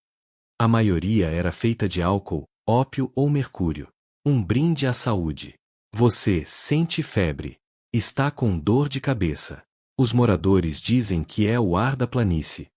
A maioria era feita de álcool, ópio ou mercúrio. Um brinde à saúde. Você sente febre. Está com dor de cabeça. Os moradores dizem que é o ar da planície.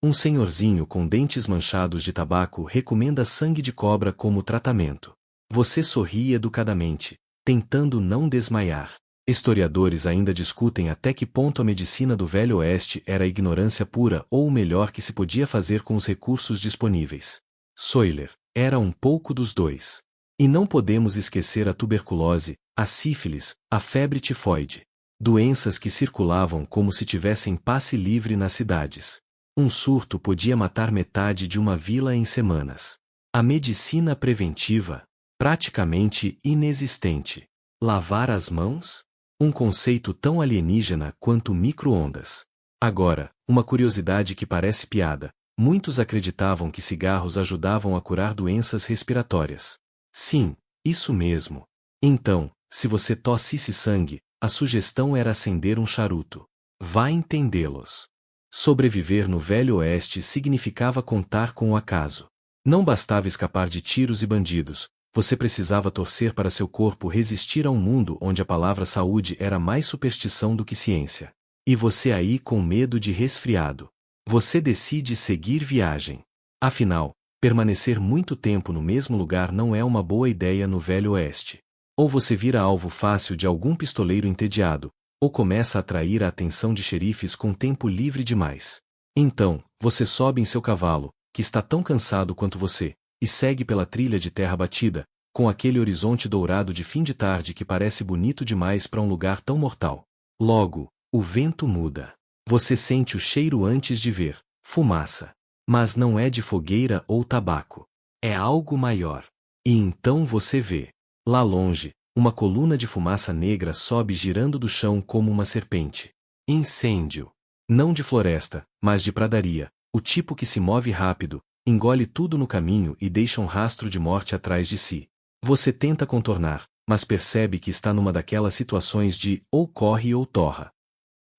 Um senhorzinho com dentes manchados de tabaco recomenda sangue de cobra como tratamento. Você sorri educadamente, tentando não desmaiar. Historiadores ainda discutem até que ponto a medicina do Velho Oeste era ignorância pura ou o melhor que se podia fazer com os recursos disponíveis. Soiler era um pouco dos dois. E não podemos esquecer a tuberculose, a sífilis, a febre tifoide. Doenças que circulavam como se tivessem passe livre nas cidades. Um surto podia matar metade de uma vila em semanas. A medicina preventiva, praticamente inexistente. Lavar as mãos? Um conceito tão alienígena quanto micro-ondas. Agora, uma curiosidade que parece piada. Muitos acreditavam que cigarros ajudavam a curar doenças respiratórias. Sim, isso mesmo. Então, se você tossisse sangue, a sugestão era acender um charuto. Vá entendê-los. Sobreviver no Velho Oeste significava contar com o acaso. Não bastava escapar de tiros e bandidos, você precisava torcer para seu corpo resistir a um mundo onde a palavra saúde era mais superstição do que ciência. E você aí com medo de resfriado. Você decide seguir viagem. Afinal, permanecer muito tempo no mesmo lugar não é uma boa ideia no Velho Oeste. Ou você vira alvo fácil de algum pistoleiro entediado, ou começa a atrair a atenção de xerifes com tempo livre demais. Então, você sobe em seu cavalo, que está tão cansado quanto você, e segue pela trilha de terra batida, com aquele horizonte dourado de fim de tarde que parece bonito demais para um lugar tão mortal. Logo, o vento muda. Você sente o cheiro antes de ver fumaça. Mas não é de fogueira ou tabaco. É algo maior. E então você vê. Lá longe, uma coluna de fumaça negra sobe girando do chão como uma serpente. Incêndio. Não de floresta, mas de pradaria, o tipo que se move rápido, engole tudo no caminho e deixa um rastro de morte atrás de si. Você tenta contornar, mas percebe que está numa daquelas situações de ou corre ou torra.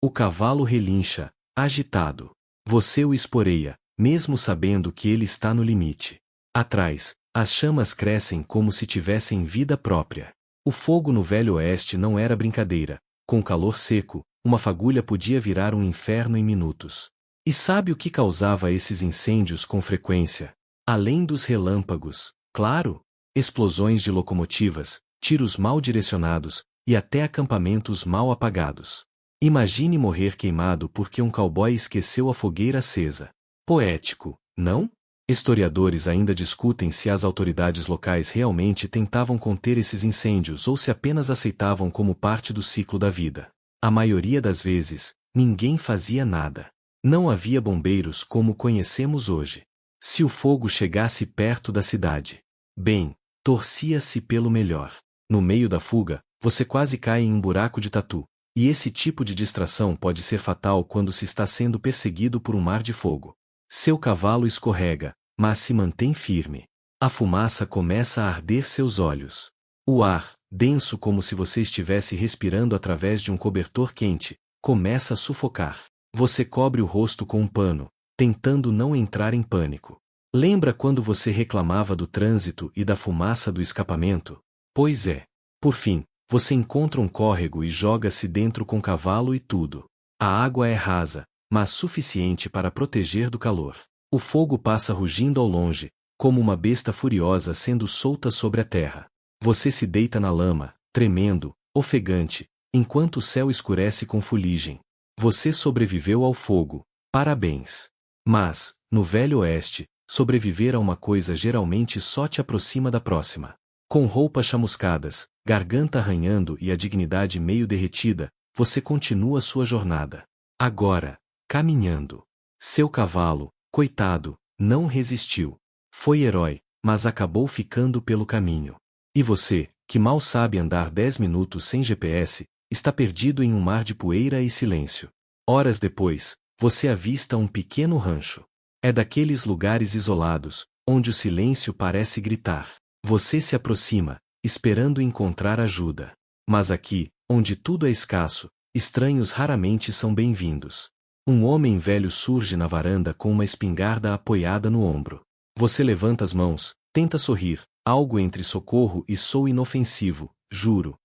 O cavalo relincha, agitado. Você o esporeia, mesmo sabendo que ele está no limite. Atrás, as chamas crescem como se tivessem vida própria. O fogo no Velho Oeste não era brincadeira. Com calor seco, uma fagulha podia virar um inferno em minutos. E sabe o que causava esses incêndios com frequência? Além dos relâmpagos, claro, explosões de locomotivas, tiros mal direcionados, e até acampamentos mal apagados. Imagine morrer queimado porque um cowboy esqueceu a fogueira acesa. Poético, não? Historiadores ainda discutem se as autoridades locais realmente tentavam conter esses incêndios ou se apenas aceitavam como parte do ciclo da vida. A maioria das vezes, ninguém fazia nada. Não havia bombeiros como conhecemos hoje. Se o fogo chegasse perto da cidade, bem, torcia-se pelo melhor. No meio da fuga, você quase cai em um buraco de tatu. E esse tipo de distração pode ser fatal quando se está sendo perseguido por um mar de fogo. Seu cavalo escorrega, mas se mantém firme. A fumaça começa a arder seus olhos. O ar, denso como se você estivesse respirando através de um cobertor quente, começa a sufocar. Você cobre o rosto com um pano, tentando não entrar em pânico. Lembra quando você reclamava do trânsito e da fumaça do escapamento? Pois é. Por fim, você encontra um córrego e joga-se dentro com cavalo e tudo. A água é rasa, mas suficiente para proteger do calor. O fogo passa rugindo ao longe, como uma besta furiosa sendo solta sobre a terra. Você se deita na lama, tremendo, ofegante, enquanto o céu escurece com fuligem. Você sobreviveu ao fogo, parabéns. Mas, no Velho Oeste, sobreviver a uma coisa geralmente só te aproxima da próxima. Com roupas chamuscadas, garganta arranhando e a dignidade meio derretida, você continua sua jornada. Agora, caminhando. Seu cavalo, coitado, não resistiu. Foi herói, mas acabou ficando pelo caminho. E você, que mal sabe andar 10 minutos sem GPS, está perdido em um mar de poeira e silêncio. Horas depois, você avista um pequeno rancho. É daqueles lugares isolados, onde o silêncio parece gritar. Você se aproxima, esperando encontrar ajuda. Mas aqui, onde tudo é escasso, estranhos raramente são bem-vindos. Um homem velho surge na varanda com uma espingarda apoiada no ombro. Você levanta as mãos, tenta sorrir, algo entre socorro e sou inofensivo, juro.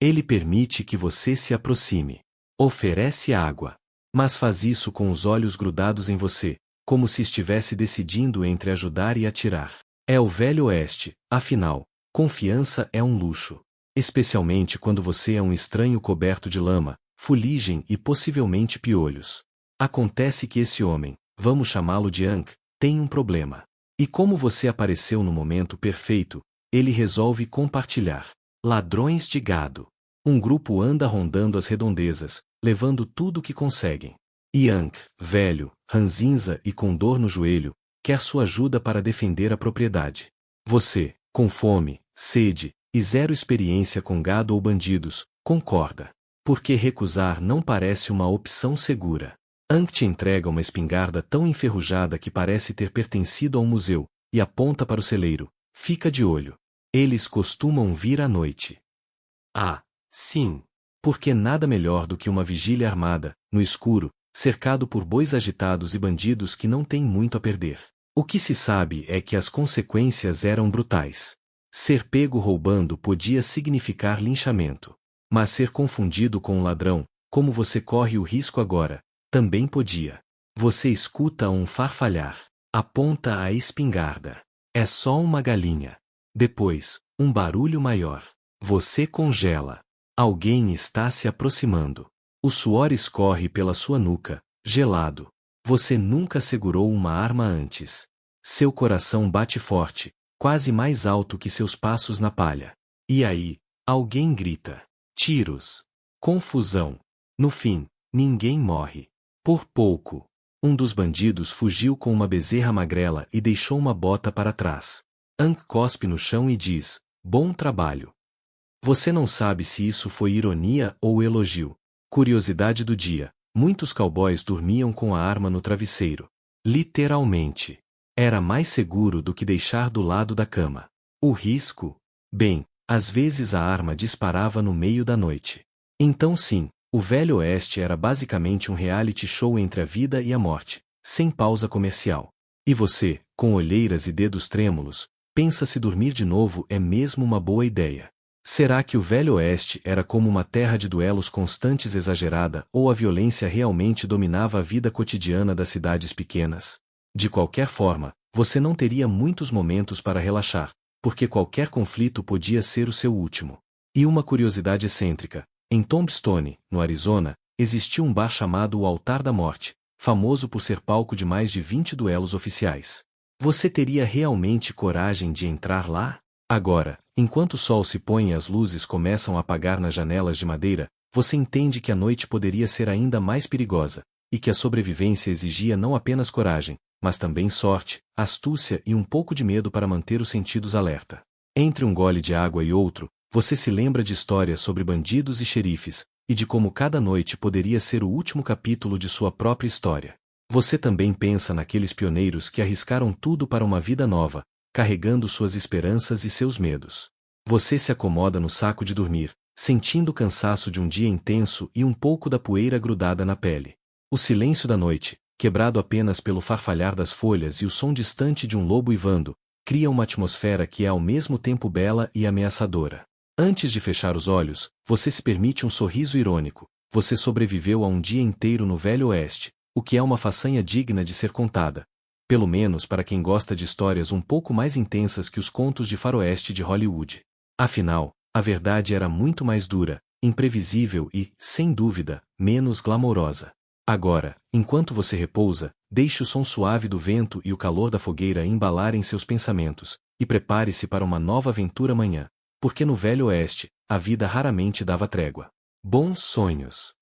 Ele permite que você se aproxime. Oferece água. Mas faz isso com os olhos grudados em você, como se estivesse decidindo entre ajudar e atirar. É o Velho Oeste, afinal, confiança é um luxo. Especialmente quando você é um estranho coberto de lama, fuligem e possivelmente piolhos. Acontece que esse homem, vamos chamá-lo de Ankh, tem um problema. E como você apareceu no momento perfeito, ele resolve compartilhar. Ladrões de gado. Um grupo anda rondando as redondezas, levando tudo o que conseguem. E Ankh, velho, ranzinza e com dor no joelho, quer sua ajuda para defender a propriedade. Você, com fome, sede e zero experiência com gado ou bandidos, concorda. Porque recusar não parece uma opção segura. Ankh te entrega uma espingarda tão enferrujada que parece ter pertencido a um museu, e aponta para o celeiro. Fica de olho. Eles costumam vir à noite. Ah, sim. Porque nada melhor do que uma vigília armada, no escuro, cercado por bois agitados e bandidos que não têm muito a perder. O que se sabe é que as consequências eram brutais. Ser pego roubando podia significar linchamento. Mas ser confundido com um ladrão, como você corre o risco agora, também podia. Você escuta um farfalhar. Aponta a espingarda. É só uma galinha. Depois, um barulho maior. Você congela. Alguém está se aproximando. O suor escorre pela sua nuca, gelado. Você nunca segurou uma arma antes. Seu coração bate forte, quase mais alto que seus passos na palha. E aí, alguém grita. Tiros. Confusão. No fim, ninguém morre. Por pouco. Um dos bandidos fugiu com uma bezerra magrela e deixou uma bota para trás. Ankh cospe no chão e diz, bom trabalho. Você não sabe se isso foi ironia ou elogio. Curiosidade do dia, muitos cowboys dormiam com a arma no travesseiro. Literalmente. Era mais seguro do que deixar do lado da cama. O risco? Bem, às vezes a arma disparava no meio da noite. Então sim, o Velho Oeste era basicamente um reality show entre a vida e a morte, sem pausa comercial. E você, com olheiras e dedos trêmulos, pensa se dormir de novo é mesmo uma boa ideia. Será que o Velho Oeste era como uma terra de duelos constantes exagerada ou a violência realmente dominava a vida cotidiana das cidades pequenas? De qualquer forma, você não teria muitos momentos para relaxar, porque qualquer conflito podia ser o seu último. E uma curiosidade excêntrica, em Tombstone, no Arizona, existia um bar chamado o Altar da Morte, famoso por ser palco de mais de 20 duelos oficiais. Você teria realmente coragem de entrar lá? Agora, enquanto o sol se põe e as luzes começam a apagar nas janelas de madeira, você entende que a noite poderia ser ainda mais perigosa, e que a sobrevivência exigia não apenas coragem, mas também sorte, astúcia e um pouco de medo para manter os sentidos alerta. Entre um gole de água e outro, você se lembra de histórias sobre bandidos e xerifes, e de como cada noite poderia ser o último capítulo de sua própria história. Você também pensa naqueles pioneiros que arriscaram tudo para uma vida nova, carregando suas esperanças e seus medos. Você se acomoda no saco de dormir, sentindo o cansaço de um dia intenso e um pouco da poeira grudada na pele. O silêncio da noite, quebrado apenas pelo farfalhar das folhas e o som distante de um lobo uivando, cria uma atmosfera que é ao mesmo tempo bela e ameaçadora. Antes de fechar os olhos, você se permite um sorriso irônico. Você sobreviveu a um dia inteiro no Velho Oeste, o que é uma façanha digna de ser contada. Pelo menos para quem gosta de histórias um pouco mais intensas que os contos de faroeste de Hollywood. Afinal, a verdade era muito mais dura, imprevisível e, sem dúvida, menos glamourosa. Agora, enquanto você repousa, deixe o som suave do vento e o calor da fogueira embalarem seus pensamentos, e prepare-se para uma nova aventura amanhã, porque no Velho Oeste, a vida raramente dava trégua. Bons sonhos!